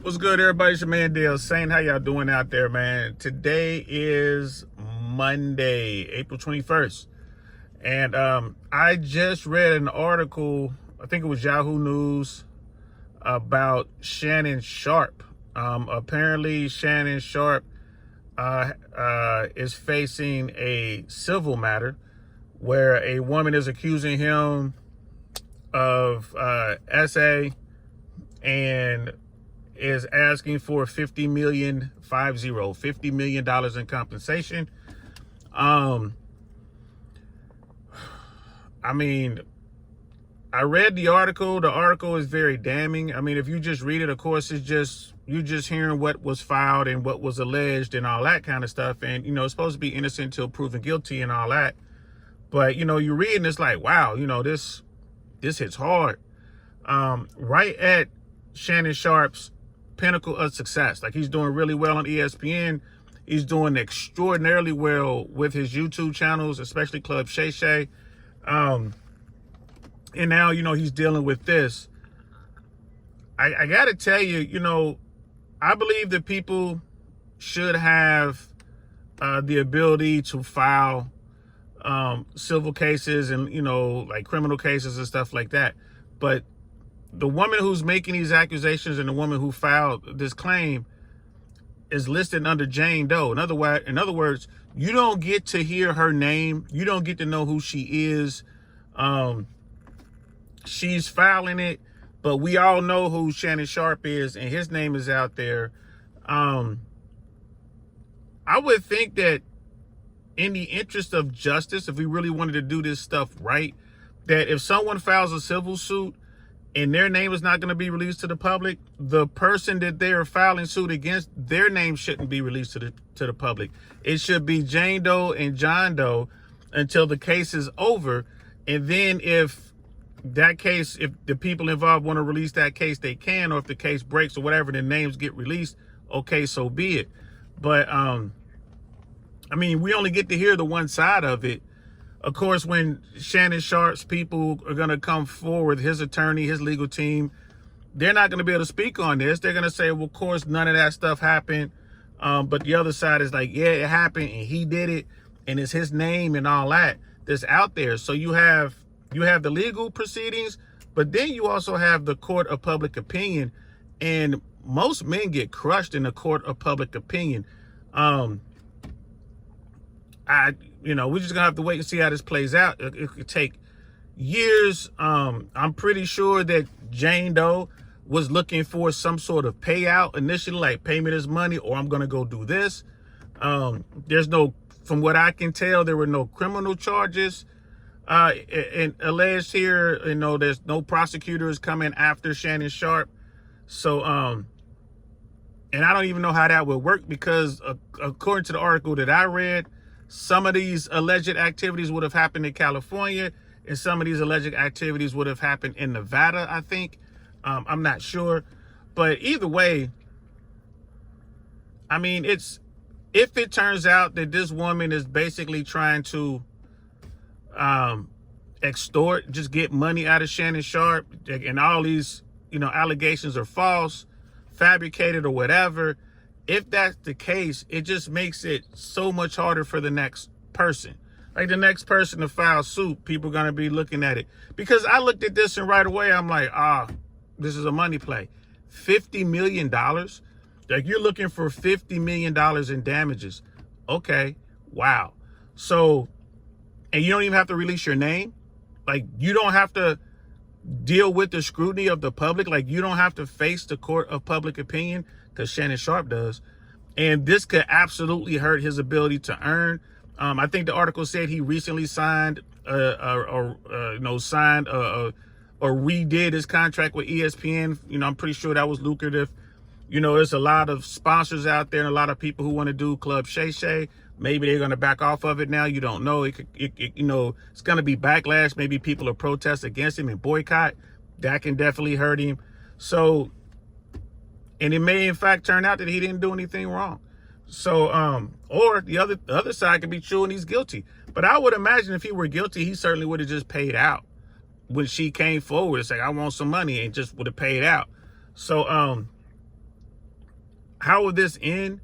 What's good, everybody? It's your man Dale Saint. How y'all doing out there, man? Today is Monday, April 21st. And I just read an article, I think it was Yahoo News, about Shannon Sharpe. Apparently, Shannon Sharpe is facing a civil matter where a woman is accusing him of SA and is asking for $50 million in compensation. I mean, I read the article. The article is very damning. I mean, if you just read it, of course, it's just, you're just hearing what was filed and what was alleged and all that kind of stuff. And, it's supposed to be innocent until proven guilty and all that. But, you're reading, it's like, wow, this hits hard. Right at Shannon Sharpe's pinnacle of success. Like, he's doing really well on ESPN. He's doing extraordinarily well with his YouTube channels, especially Club Shay Shay. And now, he's dealing with this. I got to tell you, I believe that people should have the ability to file civil cases and, like criminal cases and stuff like that. But the woman who's making these accusations and the woman who filed this claim is listed under Jane Doe. In other words, you don't get to hear her name. You don't get to know who she is. She's filing it, but we all know who Shannon Sharpe is, and his name is out there. I would think that in the interest of justice, if we really wanted to do this stuff right, that if someone files a civil suit and their name is not going to be released to the public, the person that they are filing suit against, their name shouldn't be released to the public. It should be Jane Doe and John Doe until the case is over. And then if the people involved want to release that case, they can, or if the case breaks or whatever, the names get released, okay, so be it. But, I mean, we only get to hear the one side of it. Of course, when Shannon Sharpe's people are going to come forward, his attorney, his legal team, they're not going to be able to speak on this. They're going to say, well, of course, none of that stuff happened. But the other side is like, yeah, it happened and he did it. And it's his name and all that that's out there. So you have the legal proceedings, but then you also have the court of public opinion. And most men get crushed in the court of public opinion. We're just gonna have to wait and see how this plays out. It could take years. I'm pretty sure that Jane Doe was looking for some sort of payout initially, like pay me this money or I'm gonna go do this. From what I can tell, there were no criminal charges and alleged here. There's no prosecutors coming after Shannon Sharpe. So, and I don't even know how that would work because according to the article that I read, some of these alleged activities would have happened in California, and some of these alleged activities would have happened in Nevada, I think. I'm not sure. But either way, I mean, if it turns out that this woman is basically trying to extort, just get money out of Shannon Sharpe, and all these, allegations are false, fabricated or whatever, if that's the case, it just makes it so much harder for the next person. Like the next person to file suit, people are going to be looking at it. Because I looked at this and right away, I'm like, this is a money play. $50 million? Like you're looking for $50 million in damages. Okay, wow. So, and you don't even have to release your name. Like you don't have to deal with the scrutiny of the public. Like you don't have to face the court of public opinion, because Shannon Sharpe does. And this could absolutely hurt his ability to earn. I think the article said he recently signed or redid his contract with ESPN. I'm pretty sure that was lucrative. There's a lot of sponsors out there and a lot of people who want to do Club Shay Shay. Maybe they're going to back off of it now. You don't know. It's going to be backlash. Maybe people will protest against him and boycott. That can definitely hurt him. So, and it may in fact turn out that he didn't do anything wrong. So, or the other side could be true and he's guilty. But I would imagine if he were guilty, he certainly would have just paid out when she came forward and said, I want some money, and just would have paid out. So, How will this end?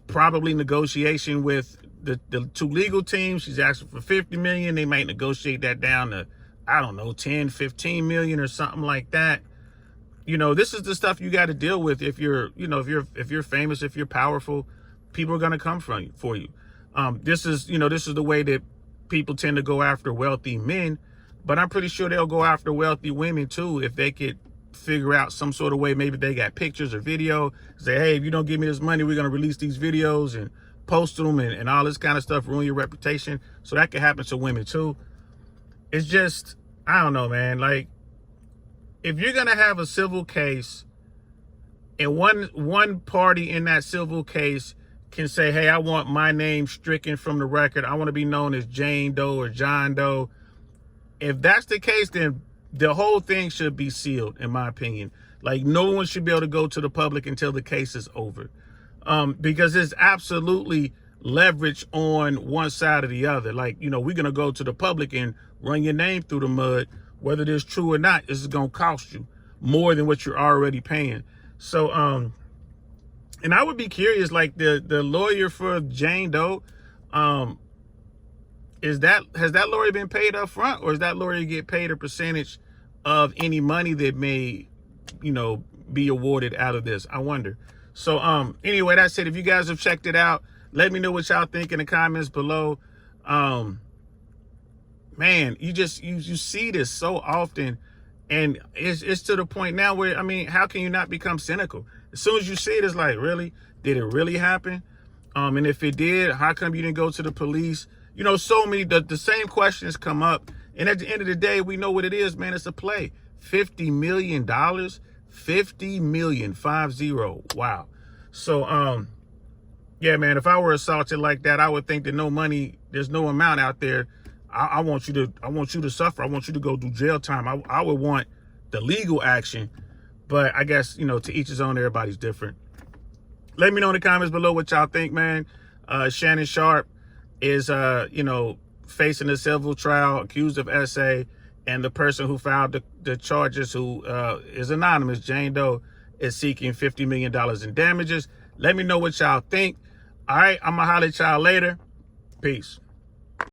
Probably negotiation with the two legal teams. She's asking for 50 million. They might negotiate that down to, I don't know, 10, 15 million or something like that. You know, this is the stuff you got to deal with if you're, you know, if you're famous, if you're powerful, people are going to come for you. This is the way that people tend to go after wealthy men, but I'm pretty sure they'll go after wealthy women too if they could figure out some sort of way. Maybe they got pictures or video, say, hey, if you don't give me this money, we're going to release these videos and post them and all this kind of stuff, ruin your reputation. So that could happen to women too. It's just, I don't know, man. Like, if you're going to have a civil case and one party in that civil case can say, hey, I want my name stricken from the record, I want to be known as Jane Doe or John Doe. If that's the case, then the whole thing should be sealed, in my opinion. Like, no one should be able to go to the public until the case is over. Because there's absolutely leverage on one side or the other. Like, you know, we're going to go to the public and run your name through the mud. Whether it's true or not, this is going to cost you more than what you're already paying. So, and I would be curious, like the lawyer for Jane Doe, has that lawyer been paid up front, or is that lawyer get paid a percentage of any money that may, you know, be awarded out of this? I wonder. So, anyway, that's it. If you guys have checked it out, let me know what y'all think in the comments below. Man, you see this so often, and it's to the point now where, I mean, how can you not become cynical? As soon as you see it, it's like, really? Did it really happen? And if it did, how come you didn't go to the police? You know, so many, the same questions come up. And at the end of the day, we know what it is, man. It's a play. $50 million, 50 million, 50. Wow. So, yeah, man, if I were assaulted like that, I would think that no money, there's no amount out there. I want you to suffer. I want you to go do jail time. I would want the legal action, but I guess, you know, to each his own, everybody's different. Let me know in the comments below what y'all think, man. Shannon Sharpe is, you know, facing a civil trial, accused of SA, and the person who filed the charges, who is anonymous, Jane Doe, is seeking $50 million in damages. Let me know what y'all think. All right, I'm gonna holler at y'all later. Peace.